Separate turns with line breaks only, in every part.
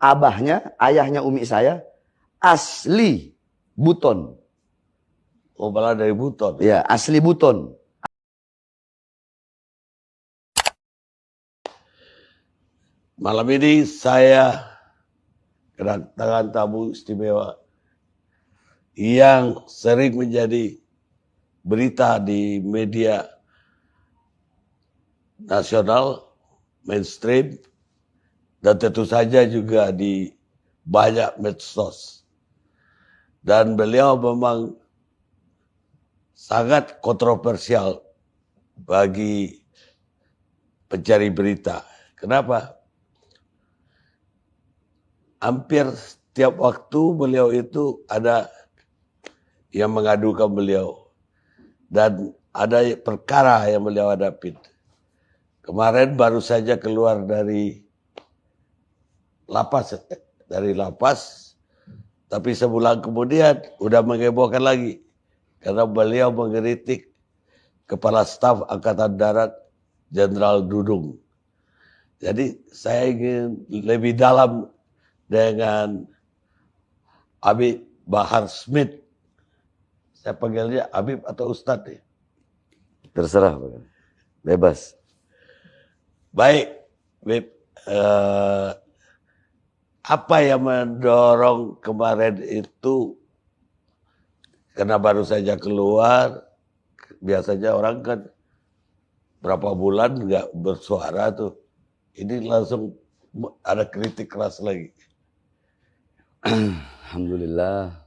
abahnya, ayahnya umi saya, asli Buton.
Oh, malah dari Buton.
Ya, asli Buton.
Malam ini saya kedatangan tamu istimewa yang sering menjadi berita di media nasional, mainstream, dan tentu saja juga di banyak medsos. Dan beliau memang sangat kontroversial bagi pencari berita. Kenapa? Hampir setiap waktu beliau itu ada yang mengadukan beliau. Dan ada perkara yang beliau hadapi. Kemarin baru saja keluar dari lapas, tapi sebulan kemudian udah mengebohkan lagi karena beliau mengkritik Kepala Staf Angkatan Darat Jenderal Dudung. Jadi saya ingin lebih dalam dengan Habib Bahar Smith. Saya panggilnya Habib atau Ustadz ya?
Terserah, bebas.
Baik, Habib. Apa yang mendorong kemarin itu, karena baru saja keluar, biasanya orang kan berapa bulan nggak bersuara tuh, ini langsung ada kritik keras lagi.
Alhamdulillah.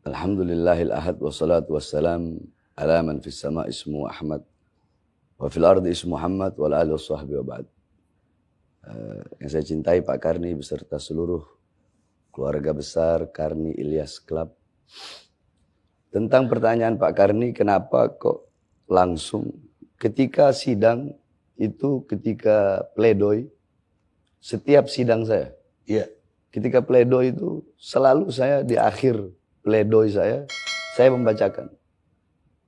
Alhamdulillahil ahad wassalatu wassalam ala man fis sama ismu Ahmad wa fil ardi ismu Muhammad wa ala alihi washabbihi wa ba'd. Yang saya cintai Pak Karni beserta seluruh keluarga besar Karni Ilyas Club. Tentang pertanyaan Pak Karni, kenapa kok langsung ketika sidang itu, ketika pledoi, setiap sidang saya,
Iya.
ketika pledoi itu selalu saya di akhir pledoi saya membacakan,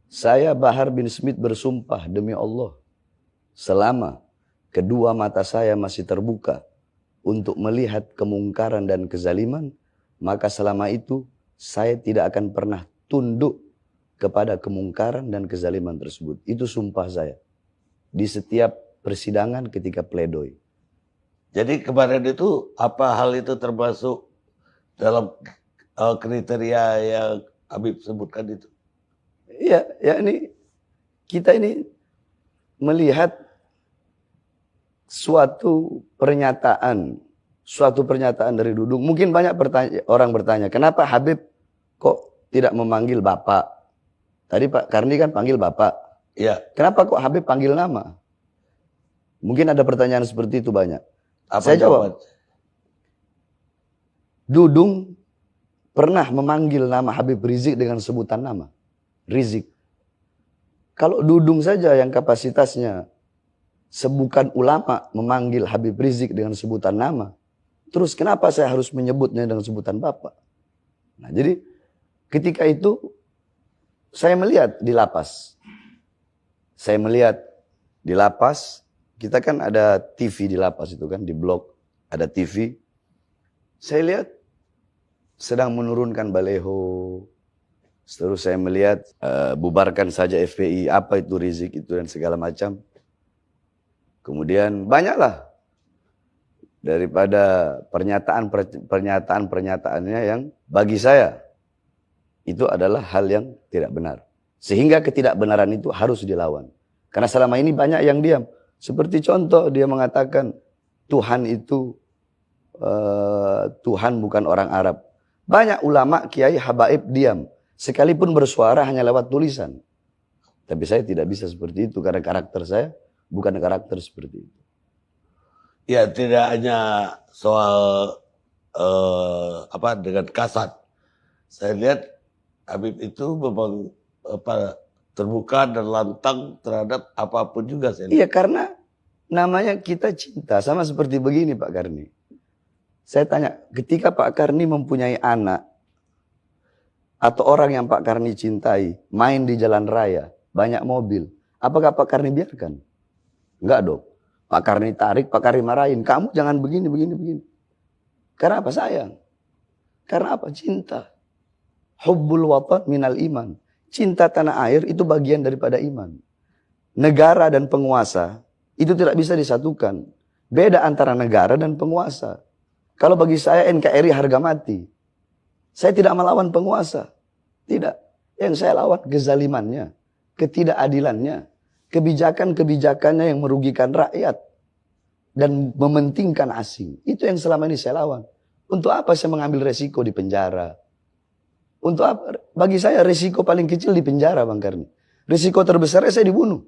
saya Bahar bin Smith bersumpah demi Allah, selama kedua mata saya masih terbuka untuk melihat kemungkaran dan kezaliman, maka selama itu saya tidak akan pernah tunduk kepada kemungkaran dan kezaliman tersebut. Itu sumpah saya di setiap persidangan ketika pledoi.
Jadi kemarin itu apa hal itu termasuk dalam kriteria yang Habib sebutkan itu?
Iya, ya ini kita ini melihat suatu pernyataan dari Dudung. Mungkin banyak orang bertanya, kenapa Habib kok tidak memanggil Bapak? Tadi Pak Karni kan panggil Bapak.
Iya.
Kenapa kok Habib panggil nama? Mungkin ada pertanyaan seperti itu banyak.
Apa
Saya
jawab?
jawab, Dudung pernah memanggil nama Habib Rizik dengan sebutan nama Rizik. Kalau Dudung saja yang kapasitasnya sebukan ulama memanggil Habib Rizik dengan sebutan nama, terus kenapa saya harus menyebutnya dengan sebutan Bapak? Nah, jadi ketika itu saya melihat di lapas. Kita kan ada TV di lapas itu kan, di blok ada TV. Saya lihat sedang menurunkan baleho. Terus saya melihat bubarkan saja FPI, apa itu Rizik itu dan segala macam. Kemudian banyaklah daripada pernyataan-pernyataannya yang bagi saya itu adalah hal yang tidak benar. Sehingga ketidakbenaran itu harus dilawan. Karena selama ini banyak yang diam. Seperti contoh dia mengatakan Tuhan itu Tuhan bukan orang Arab. Banyak ulama, kiai, habaib diam. Sekalipun bersuara hanya lewat tulisan. Tapi saya tidak bisa seperti itu karena karakter saya bukan karakter seperti itu.
Ya, tidak hanya soal dengan kasat. Saya lihat Habib itu memang terbuka dan lantang terhadap apapun juga.
Iya, karena namanya kita cinta. Sama seperti begini Pak Karni. Saya tanya, ketika Pak Karni mempunyai anak atau orang yang Pak Karni cintai main di jalan raya, banyak mobil, apakah Pak Karni biarkan? Enggak dong. Pak Karni tarik, Pak Karni marahin. Kamu jangan begini, begini, begini. Karena apa? Sayang. Karena apa? Cinta. Hubbul watan minal iman. Cinta tanah air itu bagian daripada iman. Negara dan penguasa itu tidak bisa disatukan. Beda antara negara dan penguasa. Kalau bagi saya NKRI harga mati. Saya tidak melawan penguasa. Tidak. Yang saya lawan kezalimannya, ketidakadilannya, kebijakan-kebijakannya yang merugikan rakyat dan mementingkan asing. Itu yang selama ini saya lawan. Untuk apa saya mengambil resiko di penjara? Untuk apa? Bagi saya resiko paling kecil di penjara, Bang Karni. Resiko terbesarnya saya dibunuh.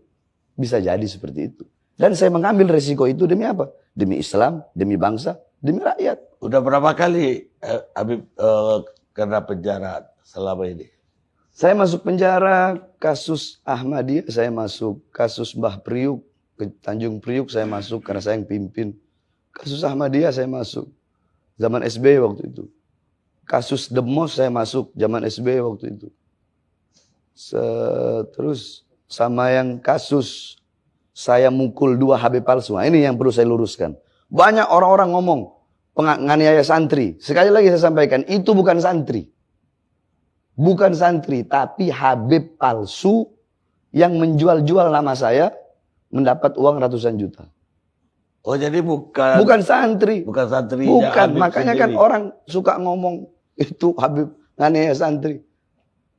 Bisa jadi seperti itu. Dan saya mengambil resiko itu demi apa? Demi Islam, demi bangsa, demi rakyat.
Udah berapa kali Habib kena penjara selama ini?
Saya masuk penjara kasus Ahmadiyah, saya masuk kasus Mbah Priuk, ke Tanjung Priuk saya masuk karena saya yang pimpin. Kasus Ahmadiyah saya masuk zaman SBY waktu itu. Kasus Demos saya masuk zaman SBY waktu itu. Terus sama yang kasus saya mukul 2 HB palsu. Nah, ini yang perlu saya luruskan. Banyak orang-orang ngomong penganiaya santri. Sekali lagi saya sampaikan, itu bukan santri. Bukan santri, tapi Habib palsu yang menjual-jual nama saya mendapat uang ratusan juta.
Oh, jadi bukan
santri.
Bukan santri.
Bukan, makanya kan orang suka ngomong itu Habib nganiaya santri.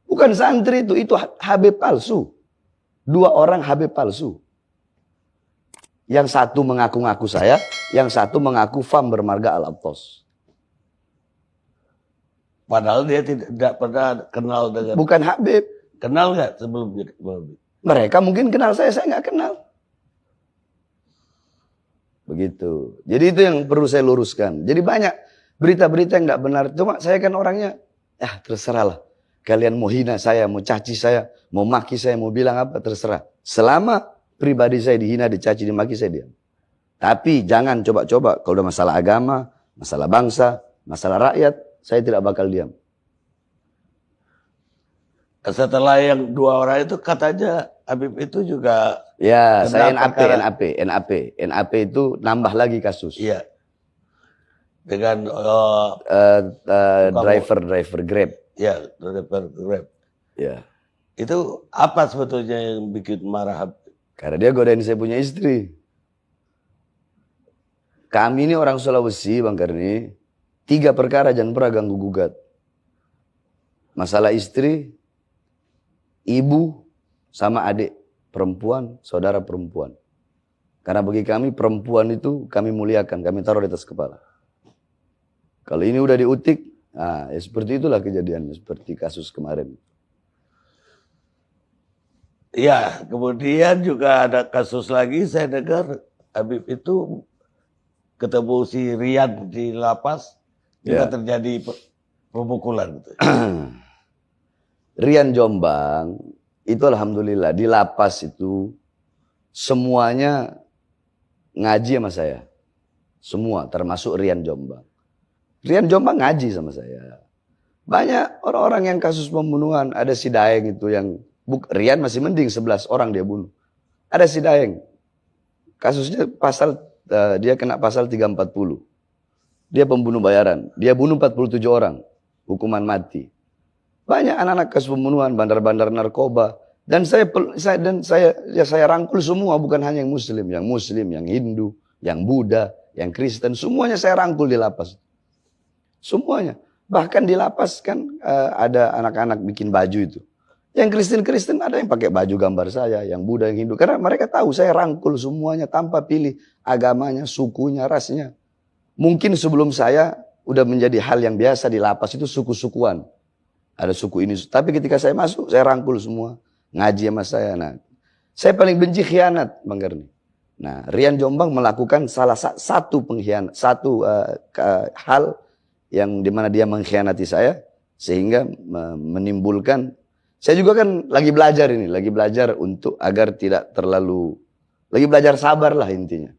Bukan santri itu Habib palsu. 2 orang Habib palsu. Yang satu mengaku-ngaku saya, yang satu mengaku FAM bermarga Al-Aptos.
Padahal dia tidak pernah kenal dengan...
Bukan Habib.
Kenal nggak sebelum jadi Habib?
Mereka mungkin kenal saya nggak kenal. Begitu. Jadi itu yang perlu saya luruskan. Jadi banyak berita-berita yang nggak benar. Cuma saya kan orangnya, terserahlah. Kalian mau hina saya, mau caci saya, mau maki saya, mau bilang apa, terserah. Selama pribadi saya dihina, dicaci, dimaki, saya diam. Tapi jangan coba-coba kalau udah masalah agama, masalah bangsa, masalah rakyat, saya tidak bakal diam.
Setelah yang 2 orang itu katanya Habib itu juga...
Ya, saya NAP itu nambah lagi kasus.
Iya. Dengan
driver Grab.
Ya, driver Grab.
Ya.
Itu apa sebetulnya yang bikin marah Habib?
Karena dia godain saya punya istri. Kami ini orang Sulawesi, Bang Karni. 3 perkara jangan pernah ganggu gugat. Masalah istri, ibu, sama adik perempuan, saudara perempuan. Karena bagi kami perempuan itu kami muliakan, kami taruh di atas kepala. Kalau ini udah diutik, ya seperti itulah kejadiannya, seperti kasus kemarin.
Ya, kemudian juga ada kasus lagi, saya dengar Habib itu ketemu si Rian di lapas, juga terjadi pemukulan. Gitu.
Rian Jombang, itu alhamdulillah di lapas itu semuanya ngaji sama saya. Semua, termasuk Rian Jombang. Rian Jombang ngaji sama saya. Banyak orang-orang yang kasus pembunuhan, ada si Daeng itu yang... Rian masih mending 11 orang dia bunuh. Ada si Daeng. Kasusnya dia kena pasal 340. Dia pembunuh bayaran. Dia bunuh 47 orang. Hukuman mati. Banyak anak-anak kasus pembunuhan, bandar-bandar narkoba. Dan saya rangkul semua, bukan hanya yang Muslim, yang Hindu, yang Buddha, yang Kristen. Semuanya saya rangkul di lapas. Semuanya. Bahkan di lapas kan ada anak-anak bikin baju itu. Yang Kristen ada yang pakai baju gambar saya, yang Buddha, yang Hindu. Karena mereka tahu saya rangkul semuanya tanpa pilih agamanya, sukunya, rasnya. Mungkin sebelum saya udah menjadi hal yang biasa di lapas itu suku-sukuan. Ada suku ini. Tapi ketika saya masuk, saya rangkul semua. Ngaji sama saya. Nah, saya paling benci khianat, Bang Karni. Nah, Rian Jombang melakukan salah satu pengkhianat, hal yang dimana dia mengkhianati saya. Sehingga menimbulkan... Saya juga kan lagi belajar ini. Lagi belajar untuk agar tidak terlalu... Lagi belajar sabar lah intinya.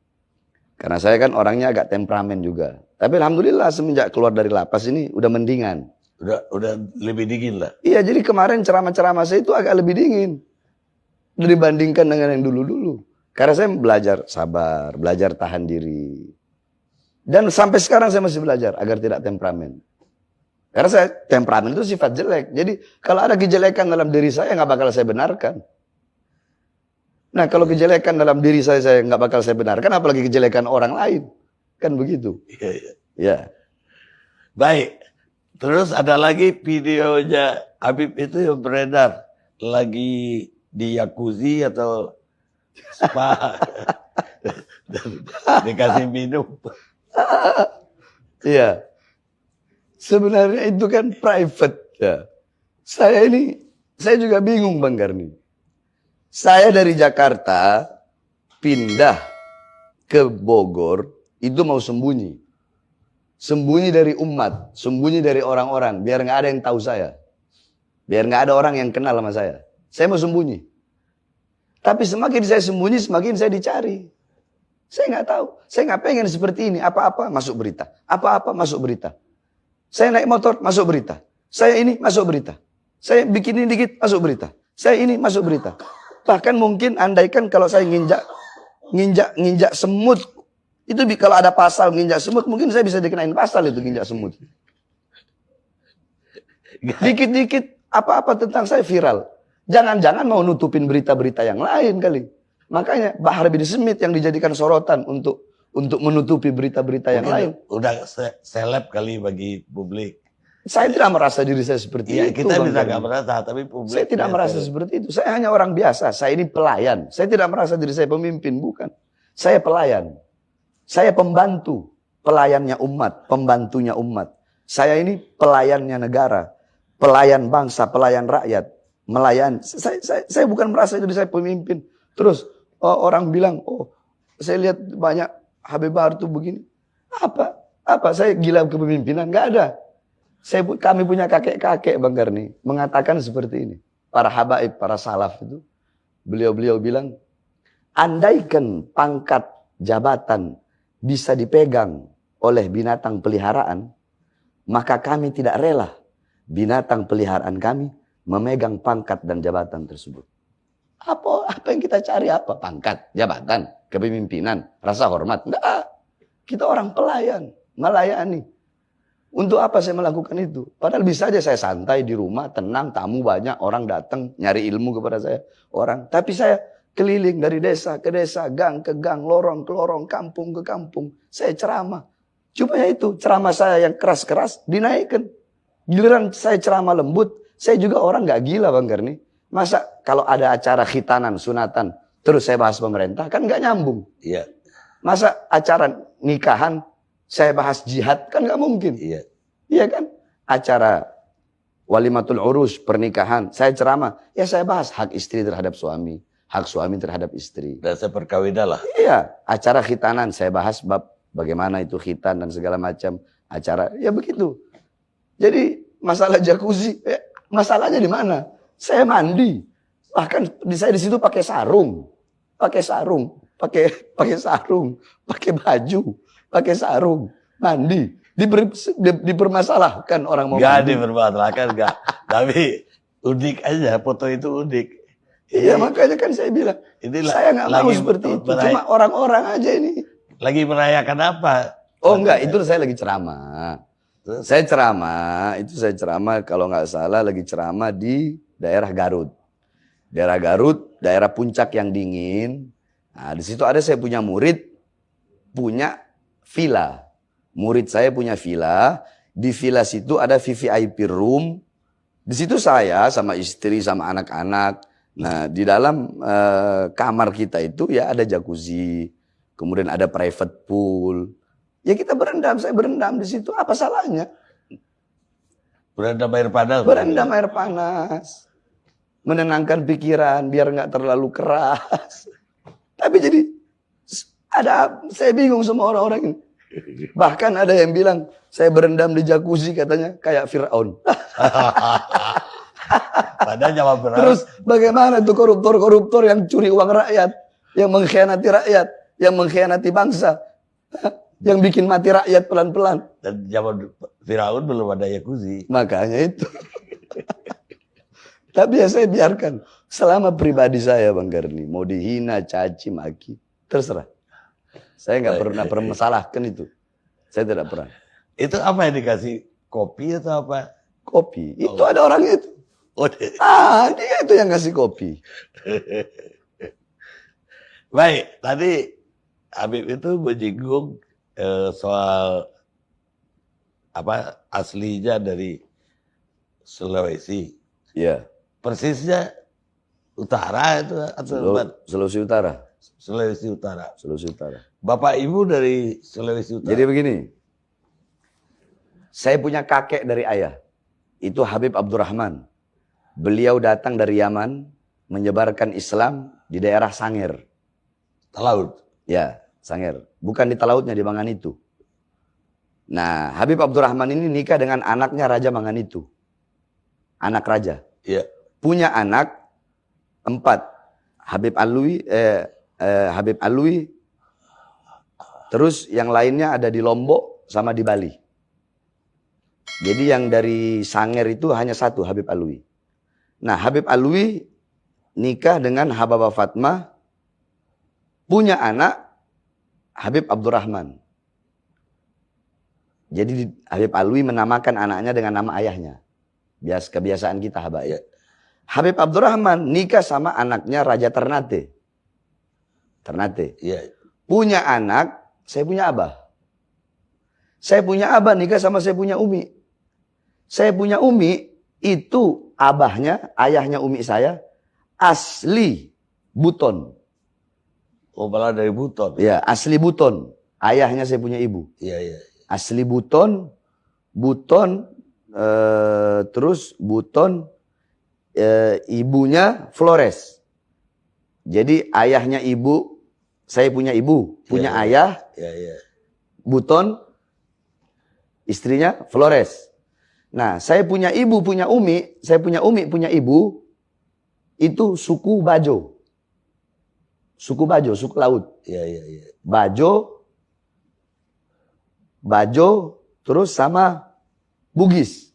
Karena saya kan orangnya agak temperamen juga. Tapi alhamdulillah semenjak keluar dari lapas ini udah mendingan.
Udah lebih dingin lah.
Iya, jadi kemarin ceramah-ceramah saya itu agak lebih dingin dibandingkan dengan yang dulu-dulu. Karena saya belajar sabar, belajar tahan diri. Dan sampai sekarang saya masih belajar agar tidak temperamen. Karena saya temperamen itu sifat jelek. Jadi kalau ada kejelekan dalam diri saya nggak bakal saya benarkan. Nah kalau kejelekan dalam diri saya nggak bakal saya benarkan, apalagi kejelekan orang lain. Kan begitu.
Iya, iya.
Ya.
Baik. Terus ada lagi videonya Habib itu yang beredar. Lagi di jacuzzi atau spa. Dikasih minum.
Iya. Sebenarnya itu kan private. Ya. Saya juga bingung Bang Garni. Saya dari Jakarta pindah ke Bogor, itu mau sembunyi. Sembunyi dari umat, sembunyi dari orang-orang, biar nggak ada yang tahu saya. Biar nggak ada orang yang kenal sama saya. Saya mau sembunyi. Tapi semakin saya sembunyi, semakin saya dicari. Saya nggak tahu. Saya nggak pengen seperti ini. Apa-apa masuk berita. Apa-apa masuk berita. Saya naik motor, masuk berita. Saya ini masuk berita. Saya bikin ini dikit, masuk berita. Saya ini masuk berita. Bahkan mungkin andaikan kalau saya nginjak semut. Itu kalau ada pasal nginjak semut, mungkin saya bisa dikenain pasal itu nginjak semut. Dikit-dikit apa-apa tentang saya viral. Jangan-jangan mau nutupin berita-berita yang lain kali. Makanya Bahar bin Smith yang dijadikan sorotan untuk menutupi berita-berita yang lain.
Udah seleb kali bagi publik.
Saya tidak merasa diri saya seperti
Ya,
itu.
kita bisa nggak merasa, tapi publik.
Saya tidak merasa seperti itu. Saya hanya orang biasa. Saya ini pelayan. Saya tidak merasa diri saya pemimpin, bukan. Saya pelayan. Saya pembantu, pelayannya umat, pembantunya umat. Saya ini pelayannya negara, pelayan bangsa, pelayan rakyat, melayani. Saya bukan merasa diri saya pemimpin. Terus orang bilang, oh saya lihat banyak Habib Bahar tuh begini. Apa? Saya gila kepemimpinan? Gak ada. Kami punya kakek-kakek Bang Garni mengatakan seperti ini. Para habaib, para salaf itu, beliau bilang, andaikan pangkat jabatan bisa dipegang oleh binatang peliharaan, maka kami tidak rela binatang peliharaan kami memegang pangkat dan jabatan tersebut. Apa yang kita cari apa? Pangkat, jabatan, kepemimpinan, rasa hormat? Enggak. Kita orang pelayan, melayani. Untuk apa saya melakukan itu? Padahal bisa aja saya santai di rumah, tenang, tamu banyak, orang datang nyari ilmu kepada saya. Tapi saya keliling dari desa ke desa, gang ke gang, lorong ke lorong, kampung ke kampung. Saya ceramah. Cuma itu ceramah saya yang keras-keras dinaikkan. Giliran saya ceramah lembut, saya juga orang gak gila Bang Garni. Masa kalau ada acara khitanan, sunatan, terus saya bahas pemerintah, kan gak nyambung.
Iya.
Masa acara nikahan, saya bahas jihad, kan gak mungkin.
Iya.
Iya kan? Acara walimatul urus, pernikahan, saya ceramah, ya saya bahas hak istri terhadap suami. Hak suami terhadap istri.
Dan seperkawinan lah.
Iya, acara khitanan saya bahas bab bagaimana itu khitan dan segala macam acara. Ya begitu. Jadi masalah jacuzzi, masalahnya di mana? Saya mandi. Bahkan saya di situ pakai sarung, pakai baju, pakai sarung, mandi. Dipermasalahkan orang mau mandi.
Gak dipermasalahkan, gak. Tapi unik aja, foto itu unik.
Iya makanya kan saya bilang, saya nggak mau seperti itu. Cuma orang-orang aja ini.
Lagi merayakan apa?
Oh enggak, itu saya lagi ceramah. Saya ceramah kalau nggak salah lagi ceramah di daerah Garut. Daerah Garut, daerah puncak yang dingin. Nah, di situ ada saya punya murid, punya villa. Murid saya punya villa. Di villa situ ada VVIP room. Di situ saya sama istri, sama anak-anak. Nah, di dalam kamar kita itu ya ada jacuzzi, kemudian ada private pool. Ya kita berendam, saya berendam di situ. Apa salahnya?
Berendam air panas.
Berendam air panas. Menenangkan pikiran biar nggak terlalu keras. Tapi jadi saya bingung sama orang-orang ini. Bahkan ada yang bilang saya berendam di jacuzzi katanya kayak Fir'aun.
Padahal jawab berat.
Terus bagaimana tuh koruptor-koruptor yang curi uang rakyat, yang mengkhianati rakyat, yang mengkhianati bangsa, yang bikin mati rakyat pelan-pelan.
Dan zaman Firaun belum ada jacuzzi.
Makanya itu. Tapi ya saya biarkan. Selama pribadi saya Bang Karni, mau dihina, caci, maki, terserah. Saya nggak pernah permasalahkan itu. Saya tidak pernah.
Itu apa yang dikasih? Kopi atau apa?
Kopi, itu ada orangnya itu.
Oh,
Dia itu yang ngasih kopi.
baik, tadi Habib itu menyinggung soal apa aslinya dari Sulawesi.
Ya,
Persisnya utara itu atau
Sulawesi Utara.
Sulawesi Utara.
Sulawesi Utara.
Bapak ibu dari Sulawesi Utara.
Jadi begini, saya punya kakek dari ayah. Itu Habib Abdurrahman. Beliau datang dari Yaman, menyebarkan Islam di daerah Sanger.
Talaut.
Ya, Sanger. Bukan di Talautnya, di Manganitu. Nah, Habib Abdurrahman ini nikah dengan anaknya Raja Manganitu. Anak raja.
Iya.
Punya anak 4. Habib Alwi, Habib Alwi. Terus yang lainnya ada di Lombok sama di Bali. Jadi yang dari Sanger itu hanya 1, Habib Alwi. Nah, Habib Alwi nikah dengan Hababah Fatmah, punya anak Habib Abdurrahman. Jadi Habib Alwi menamakan anaknya dengan nama ayahnya. Kebiasaan kita Habaib. Habib Abdurrahman nikah sama anaknya Raja Ternate. Ternate.
Iya.
Punya anak, saya punya abah. Saya punya abah nikah sama saya punya umi. Saya punya umi, itu abahnya, ayahnya umi saya, asli Buton.
Oh, malah dari Buton.
Ya, asli Buton. Ayahnya saya punya ibu.
Iya, iya.
Asli Buton, terus Buton, ibunya Flores. Jadi ayahnya ibu, saya punya ibu, punya ayah, Buton, istrinya Flores. Nah, saya punya ibu, punya umi, punya ibu, itu suku Bajo. Suku Bajo, suku laut.
Iya.
Bajo, terus sama Bugis.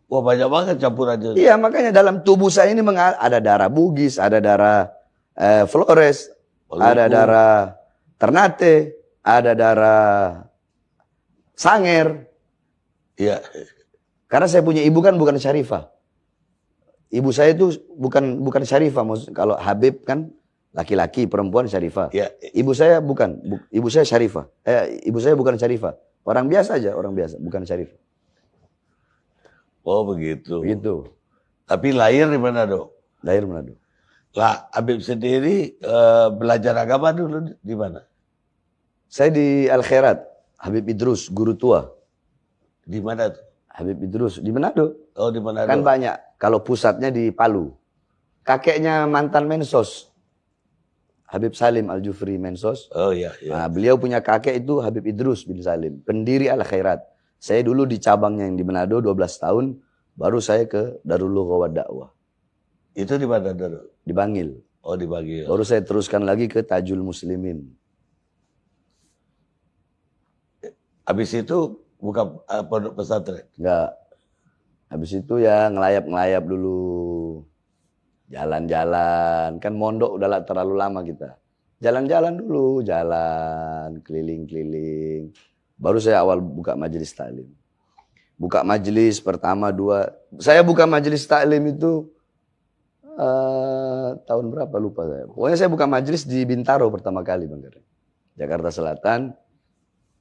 Wah, banyak banget campurannya.
Iya, makanya dalam tubuh saya ini ada darah Bugis, ada darah Flores, ada darah Ternate, ada darah Sanger.
Iya.
Karena saya punya ibu kan bukan Syarifah. Ibu saya itu bukan Syarifah. Kalau Habib kan laki-laki, perempuan Syarifah.
Iya.
Ibu saya bukan. Ibu saya Syarifah. Ibu saya bukan Syarifah. Orang biasa aja, orang biasa, bukan Syarifah.
Oh, begitu.
Begitu.
Tapi lahir di mana, Dok?
Lahir Manado.
Lah, Habib sendiri belajar agama dulu di mana?
Saya di Al-Khairat, Habib Idrus, guru tua.
Di mana tuh?
Habib Idrus di Manado.
Oh, di Manado.
Kan banyak. Kalau pusatnya di Palu. Kakeknya mantan Mensos. Habib Salim Al-Jufri Mensos.
Oh iya.
Nah, beliau punya kakek itu Habib Idrus bin Salim. Pendiri Al-Khairat. Saya dulu di cabangnya yang di Manado 12 tahun. Baru saya ke Darul Lughah wa Dakwah.
Itu di mana, Dok?
Di Bangil.
Oh, di Bangil.
Baru saya teruskan lagi ke Tajul Muslimin.
Habis itu buka pondok pesantren?
Enggak. Habis itu ya ngelayap-ngelayap dulu. Jalan-jalan. Kan mondok udah terlalu lama kita. Jalan-jalan dulu. Jalan. Keliling-keliling. Baru saya awal buka majelis taklim. Buka majelis pertama 2. Saya buka majelis taklim itu tahun berapa lupa saya. Pokoknya saya buka majelis di Bintaro pertama kali Bang Karen. Jakarta Selatan.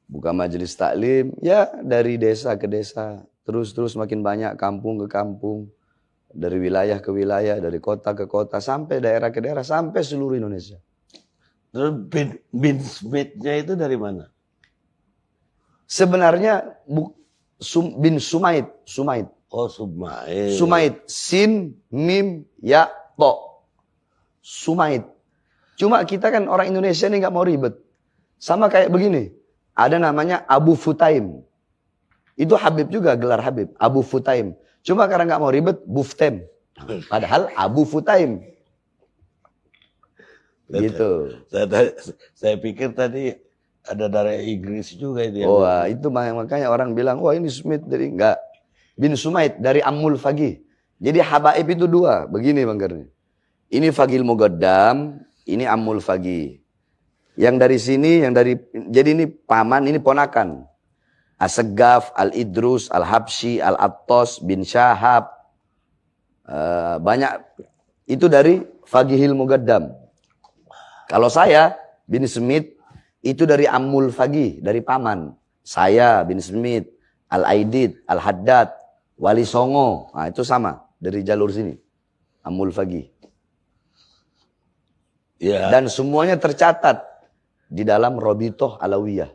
Buka majelis taklim. Ya dari desa ke desa. Terus makin banyak, kampung ke kampung. Dari wilayah ke wilayah, dari kota ke kota, sampai daerah ke daerah, sampai seluruh Indonesia.
Terus bin Smith-nya itu dari mana?
Sebenarnya bin Sumaid.
Oh, Sumaid.
Sumaid. Sin, Mim, Ya, To. Sumaid. Cuma kita kan orang Indonesia ini nggak mau ribet. Sama kayak begini. Ada namanya Abu Futaim. Itu Habib juga, gelar Habib. Abu Futaim. Cuma karena nggak mau ribet, Buftem. Padahal Abu Futaim. Gitu.
Saya pikir tadi ada darah Inggris juga itu.
Wah, itu makanya orang bilang, wah ini Smith dari enggak. Bin Sumaid dari Ammul Faqih. Jadi habaib itu dua, begini Bang Karni. Ini Fagil Mugaddam, ini Ammul Fagi. Yang dari sini, jadi ini paman, ini ponakan. As-Seggaf, Al-Idrus, Al-Habsyi, Al-Attas, bin Syahab. Banyak, itu dari Fagihil Mugaddam. Kalau saya, bin Smith, itu dari Ammul Fagi, dari paman. Saya, bin Smith, Al-Aidid, Al-Haddad, Wali Songo. Nah, itu sama, dari jalur sini. Ammul Fagi.
Ya.
Dan semuanya tercatat di dalam Robitoh Alawiyah.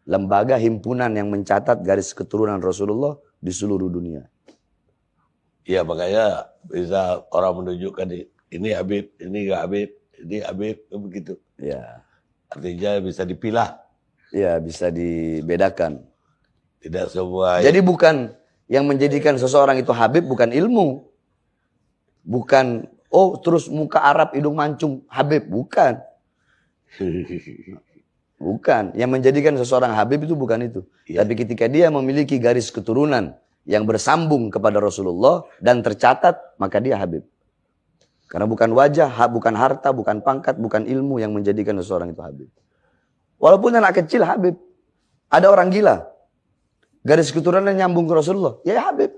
Lembaga himpunan yang mencatat garis keturunan Rasulullah di seluruh dunia.
Iya, makanya bisa orang menunjukkan ini Habib, ini enggak Habib, ini Habib, begitu.
Ya.
Artinya bisa dipilah.
Ya, bisa dibedakan.
Tidak semua.
Jadi bukan yang menjadikan seseorang itu Habib bukan ilmu. Bukan, oh terus muka Arab, hidung mancung, Habib. Bukan. Bukan. Yang menjadikan seseorang Habib itu bukan itu.
Ya.
Tapi ketika dia memiliki garis keturunan yang bersambung kepada Rasulullah dan tercatat, maka dia Habib. Karena bukan wajah, bukan harta, bukan pangkat, bukan ilmu yang menjadikan seseorang itu Habib. Walaupun anak kecil Habib. Ada orang gila. Garis keturunan nyambung ke Rasulullah. Ya Habib.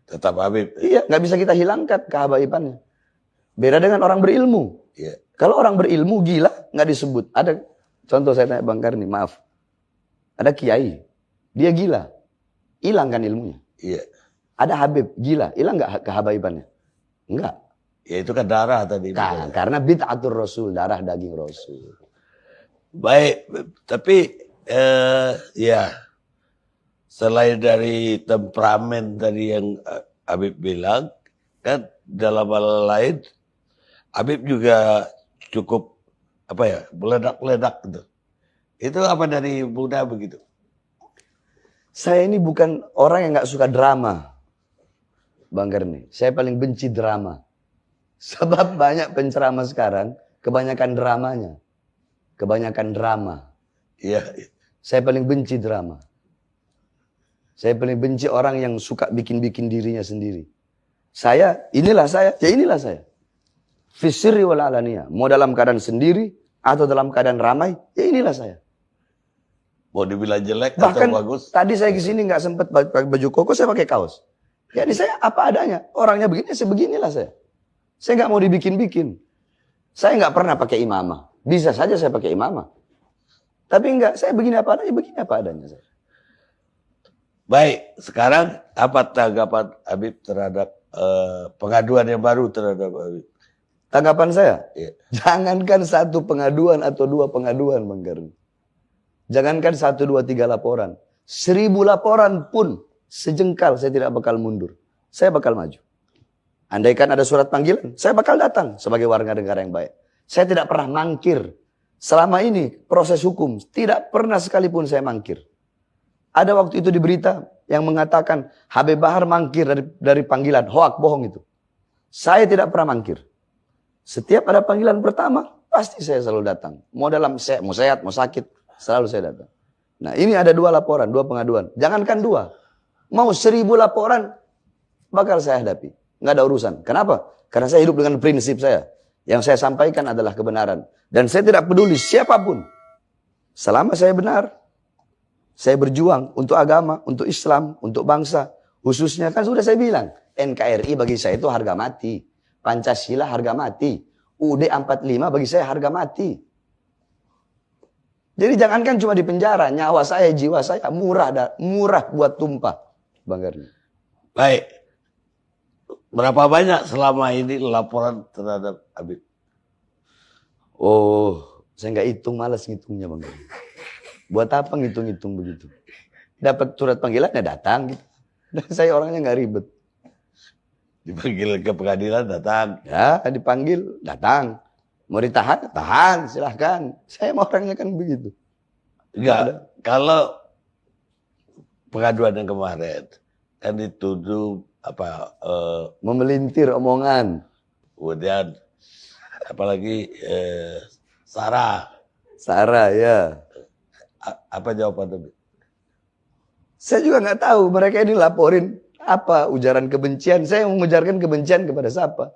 Tetap Habib.
Iya, nggak bisa kita hilangkan kehabaibannya. Beda dengan orang berilmu.
Iya.
Kalau orang berilmu gila, nggak disebut. Ada contoh saya tanya Bang Karni, maaf. Ada kiai, dia gila. Hilang kan ilmunya.
Iya.
Ada Habib, gila. Hilang nggak kehabaibannya? Enggak.
Ya itu kan darah tadi.
Karena bid'atur Rasul, darah daging Rasul.
Baik, tapi ya selain dari temperamen tadi yang Habib bilang, kan dalam hal lain Habib juga cukup meledak-ledak gitu. Itu apa dari Buddha begitu?
Saya ini bukan orang yang nggak suka drama, Bang Karni. Saya paling benci drama. Sebab banyak penceramah sekarang, kebanyakan dramanya. Kebanyakan drama.
Iya.
Saya paling benci drama. Saya paling benci orang yang suka bikin-bikin dirinya sendiri. Inilah saya. Fisirri wal alaniyah. Mau dalam keadaan sendiri atau dalam keadaan ramai, ya inilah saya.
Mau dibilang jelek
Bahkan
atau bagus?
tadi saya kesini nggak sempat pakai baju koko, saya pakai kaos. Jadi saya apa adanya. Orangnya begini, sebeginilah saya. Saya nggak mau dibikin-bikin. Saya nggak pernah pakai imamah. Bisa saja saya pakai imamah. Tapi enggak, saya begini apa adanya. Saya.
Baik, sekarang apa tanggapan Habib terhadap pengaduan yang baru terhadap Habib?
Tanggapan saya,
Ya.
jangankan satu pengaduan atau dua pengaduan, Bang Karni. Jangankan 1, 2, 3 laporan. 1000 laporan pun sejengkal saya tidak bakal mundur. Saya bakal maju. Andaikan ada surat panggilan, saya bakal datang sebagai warga negara yang baik. Saya tidak pernah mangkir. Selama ini proses hukum, tidak pernah sekalipun saya mangkir. Ada waktu itu di berita yang mengatakan Habib Bahar mangkir dari panggilan. Hoak, bohong itu. Saya tidak pernah mangkir. Setiap ada panggilan pertama, pasti saya selalu datang. Mau sehat, mau sakit, selalu saya datang. Nah ini ada 2 laporan, 2 pengaduan. Jangankan 2. Mau 1000 laporan, bakal saya hadapi. Nggak ada urusan. Kenapa? Karena saya hidup dengan prinsip saya. Yang saya sampaikan adalah kebenaran. Dan saya tidak peduli siapapun. Selama saya benar, saya berjuang untuk agama, untuk Islam, untuk bangsa. Khususnya kan sudah saya bilang, NKRI bagi saya itu harga mati. Pancasila harga mati. UUD 45 bagi saya harga mati. Jadi jangankan cuma di penjara, nyawa saya, jiwa saya murah buat tumpah. Bang Karni.
Baik. Berapa banyak selama ini laporan terhadap Habib?
Oh, saya nggak hitung, malas ngitungnya Bang Karni. Buat apa ngitung-ngitung begitu? Dapat surat panggilan ya datang gitu. Dan saya orangnya nggak ribet.
Dipanggil ke pengadilan datang.
Ya, dipanggil datang. Mau ditahan, tahan, silahkan. Saya mau orangnya kan begitu.
Enggak, kalau pengaduan yang kemarin kan dituduh
Memelintir omongan.
kemudian apalagi Sarah.
Sarah ya.
Apa jawaban Habib?
Saya juga nggak tahu mereka ini laporin Apa ujaran kebencian? Saya mengujarkan kebencian kepada siapa?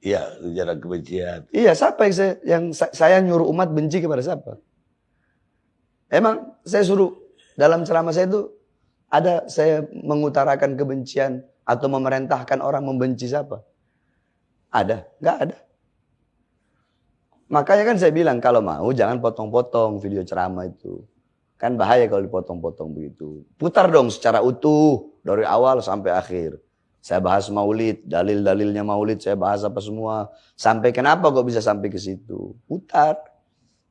Iya, ujaran kebencian.
Iya, siapa yang saya nyuruh umat benci kepada siapa? Emang saya suruh dalam ceramah saya itu ada saya mengutarakan kebencian atau memerintahkan orang membenci siapa? Ada? Nggak ada. Makanya kan saya bilang kalau mau jangan potong-potong video ceramah itu. Kan bahaya kalau dipotong-potong begitu. Putar dong secara utuh dari awal sampai akhir. Saya bahas maulid, dalil-dalilnya maulid saya bahas apa semua. Sampai kenapa kok bisa sampai ke situ? Putar.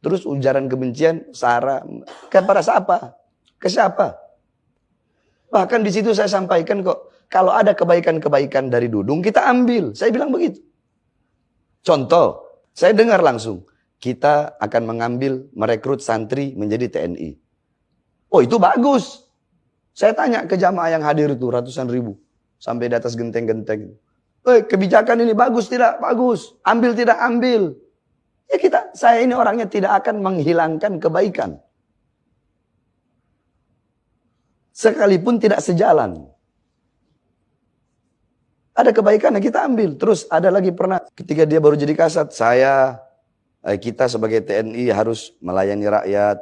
Terus ujaran kebencian, sara kepada siapa? Ke siapa? Bahkan di situ saya sampaikan kok, kalau ada kebaikan-kebaikan dari Dudung kita ambil. Saya bilang begitu. Contoh, saya dengar langsung, kita akan mengambil merekrut santri menjadi TNI. Oh itu bagus. Saya tanya ke jamaah yang hadir itu ratusan ribu. Sampai di atas genteng-genteng. Kebijakan ini bagus tidak? Bagus. Ambil tidak? Ambil. Ya saya ini orangnya tidak akan menghilangkan kebaikan. Sekalipun tidak sejalan. Ada kebaikan yang kita ambil. Terus ada lagi pernah ketika dia baru jadi kasat. Kita sebagai TNI harus melayani rakyat.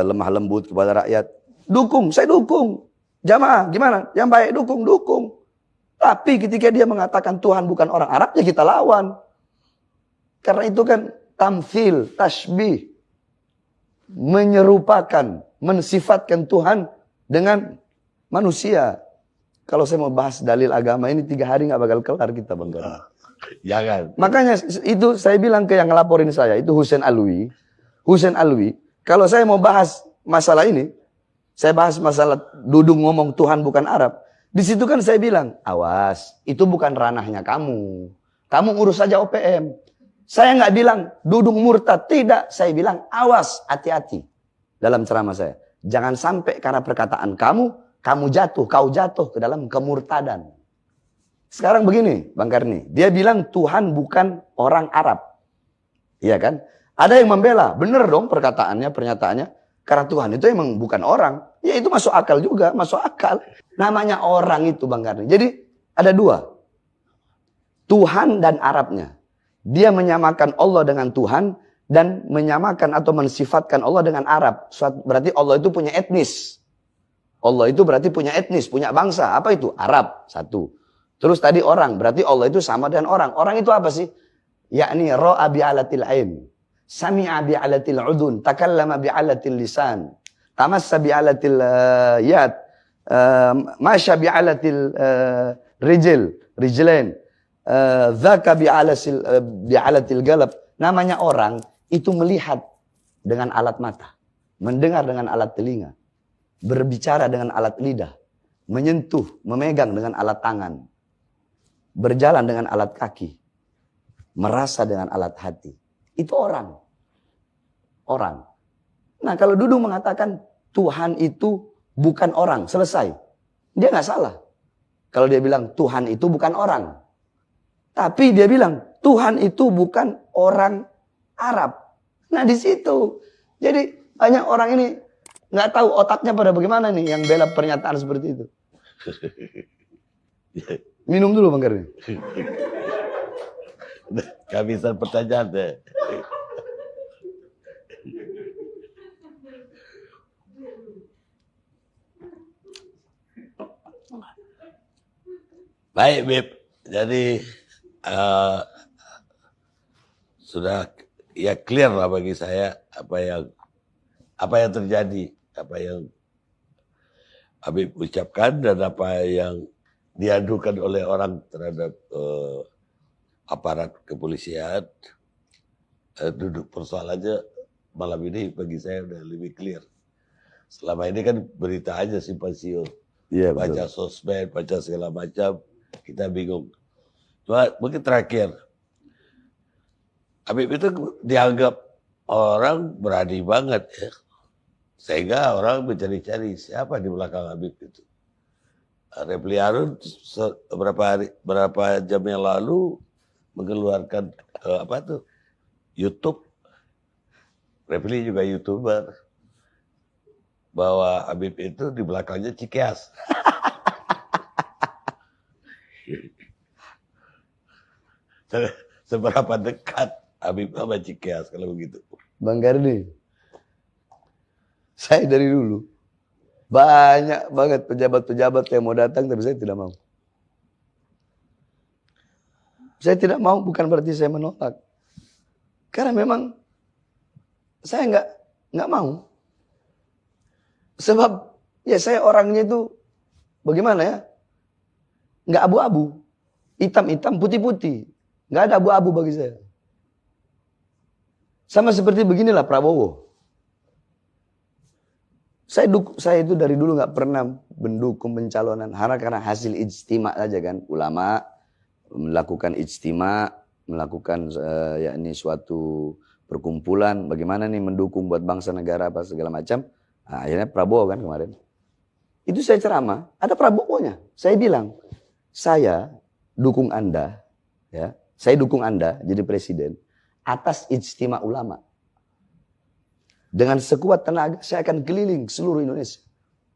Lemah lembut kepada rakyat. Dukung, saya dukung. Jamaah gimana? Yang baik dukung. Tapi ketika dia mengatakan Tuhan bukan orang Arab, ya kita lawan. Karena itu kan tamthil, tashbih. Menyerupakan, mensifatkan Tuhan dengan manusia. Kalau saya mau bahas dalil agama ini 3 hari gak bakal kelar kita Bang Gani.
Jangan.
Makanya itu saya bilang ke yang ngelaporin saya, itu Hussein Alwi. Kalau saya mau bahas masalah ini, saya bahas masalah Dudung ngomong Tuhan bukan Arab. Di situ kan saya bilang, awas, itu bukan ranahnya kamu. Kamu urus saja OPM. Saya nggak bilang Dudung murtad, tidak. Saya bilang, awas, hati-hati. Dalam ceramah saya. Jangan sampai karena perkataan kau jatuh ke dalam kemurtadan. Sekarang begini, Bang Karni. Dia bilang Tuhan bukan orang Arab. Iya kan? Ada yang membela, benar dong pernyataannya. Karena Tuhan itu emang bukan orang. Ya itu masuk akal juga, masuk akal. Namanya orang itu Bang Karni. Jadi ada 2. Tuhan dan Arabnya. Dia menyamakan Allah dengan Tuhan dan menyamakan atau mensifatkan Allah dengan Arab. Berarti Allah itu punya etnis. Allah itu berarti punya etnis, punya bangsa. Apa itu? Arab, 1. Terus tadi orang, berarti Allah itu sama dengan orang. Orang itu apa sih? Yakni ra'a bi'alatil ain. Sami'a bi'alatil udun, takallama bi'alatil lisan, tamassa bi'alatil yad, masya bi'alatil rijlain, dhaka bi'alatil galab. Namanya orang itu melihat dengan alat mata, mendengar dengan alat telinga, berbicara dengan alat lidah, menyentuh, memegang dengan alat tangan, berjalan dengan alat kaki, merasa dengan alat hati. Itu orang. Nah kalau Dudung mengatakan Tuhan itu bukan orang, selesai. Dia nggak salah. Kalau dia bilang Tuhan itu bukan orang. Tapi dia bilang Tuhan itu bukan orang Arab. Nah di situ. Jadi banyak orang ini nggak tahu otaknya pada bagaimana nih yang bela pernyataan seperti itu. Minum dulu Bang Karni.
Kehabisan pertanyaan deh. Baik Bib, jadi sudah ya clear lah bagi saya apa yang terjadi, apa yang Habib ucapkan dan apa yang diadukan oleh orang terhadap aparat kepolisian. Duduk persoalannya malam ini bagi saya udah lebih clear. Selama ini kan berita aja simpang siur.
Iya,
baca sosmed, baca segala macam, kita bingung. Cuma mungkin terakhir, Habib itu dianggap orang berani banget ya. Sehingga orang mencari-cari siapa di belakang Habib itu. Refli Harun berapa jam yang lalu mengeluarkan YouTube. Refli juga YouTuber. Bahwa Habib itu di belakangnya Cikeas. Seberapa dekat Habib sama Cikeas kalau begitu?
Bang Karni, saya dari dulu banyak banget pejabat-pejabat yang mau datang, tapi saya tidak mau. Saya tidak mau bukan berarti saya menolak, karena memang saya nggak mau. Sebab ya saya orangnya itu bagaimana ya? Nggak abu-abu, hitam-hitam, putih-putih, nggak ada abu-abu bagi saya. Sama seperti beginilah Prabowo. Saya itu dari dulu nggak pernah mendukung pencalonan karena hasil ijtima saja kan, ulama melakukan ijtima, melakukan yakni suatu perkumpulan, bagaimana nih mendukung buat bangsa negara apa segala macam. Nah, akhirnya Prabowo kan kemarin. Itu saya ceramah, ada Prabowo-nya. Saya bilang, saya dukung Anda, ya, saya dukung Anda jadi presiden atas ijtima ulama. Dengan sekuat tenaga saya akan keliling seluruh Indonesia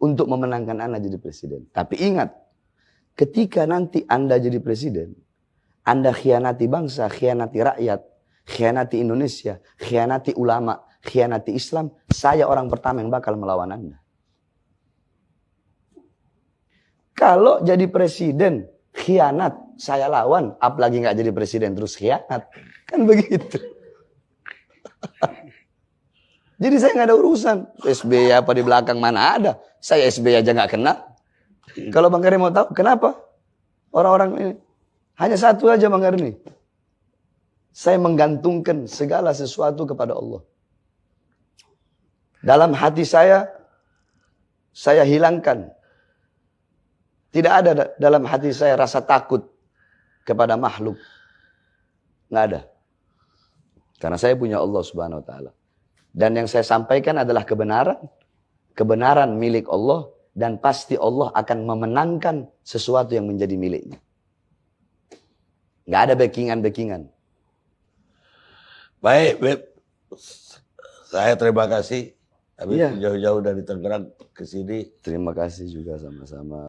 untuk memenangkan Anda jadi presiden. Tapi ingat, ketika nanti Anda jadi presiden, Anda khianati bangsa, khianati rakyat, khianati Indonesia, khianati ulama, khianati Islam, saya orang pertama yang bakal melawan Anda. Kalau jadi presiden, khianat, saya lawan, apalagi nggak jadi presiden terus khianat. Kan begitu. Jadi saya nggak ada urusan. SBY apa di belakang mana ada. Saya SBY aja nggak kenal. Kalau Bang Karni mau tahu, kenapa? Orang-orang ini. Hanya satu aja Bang Karni. Saya menggantungkan segala sesuatu kepada Allah. Dalam hati saya hilangkan. Tidak ada dalam hati saya rasa takut kepada makhluk. Nggak ada. Karena saya punya Allah Subhanahu wa taala. Dan yang saya sampaikan adalah kebenaran. Kebenaran milik Allah. Dan pasti Allah akan memenangkan sesuatu yang menjadi miliknya. Nggak ada backingan-backingan.
Baik, Beb. Saya terima kasih. Habib
Iya.
jauh-jauh dari Tangerang ke sini.
Terima kasih juga sama-sama.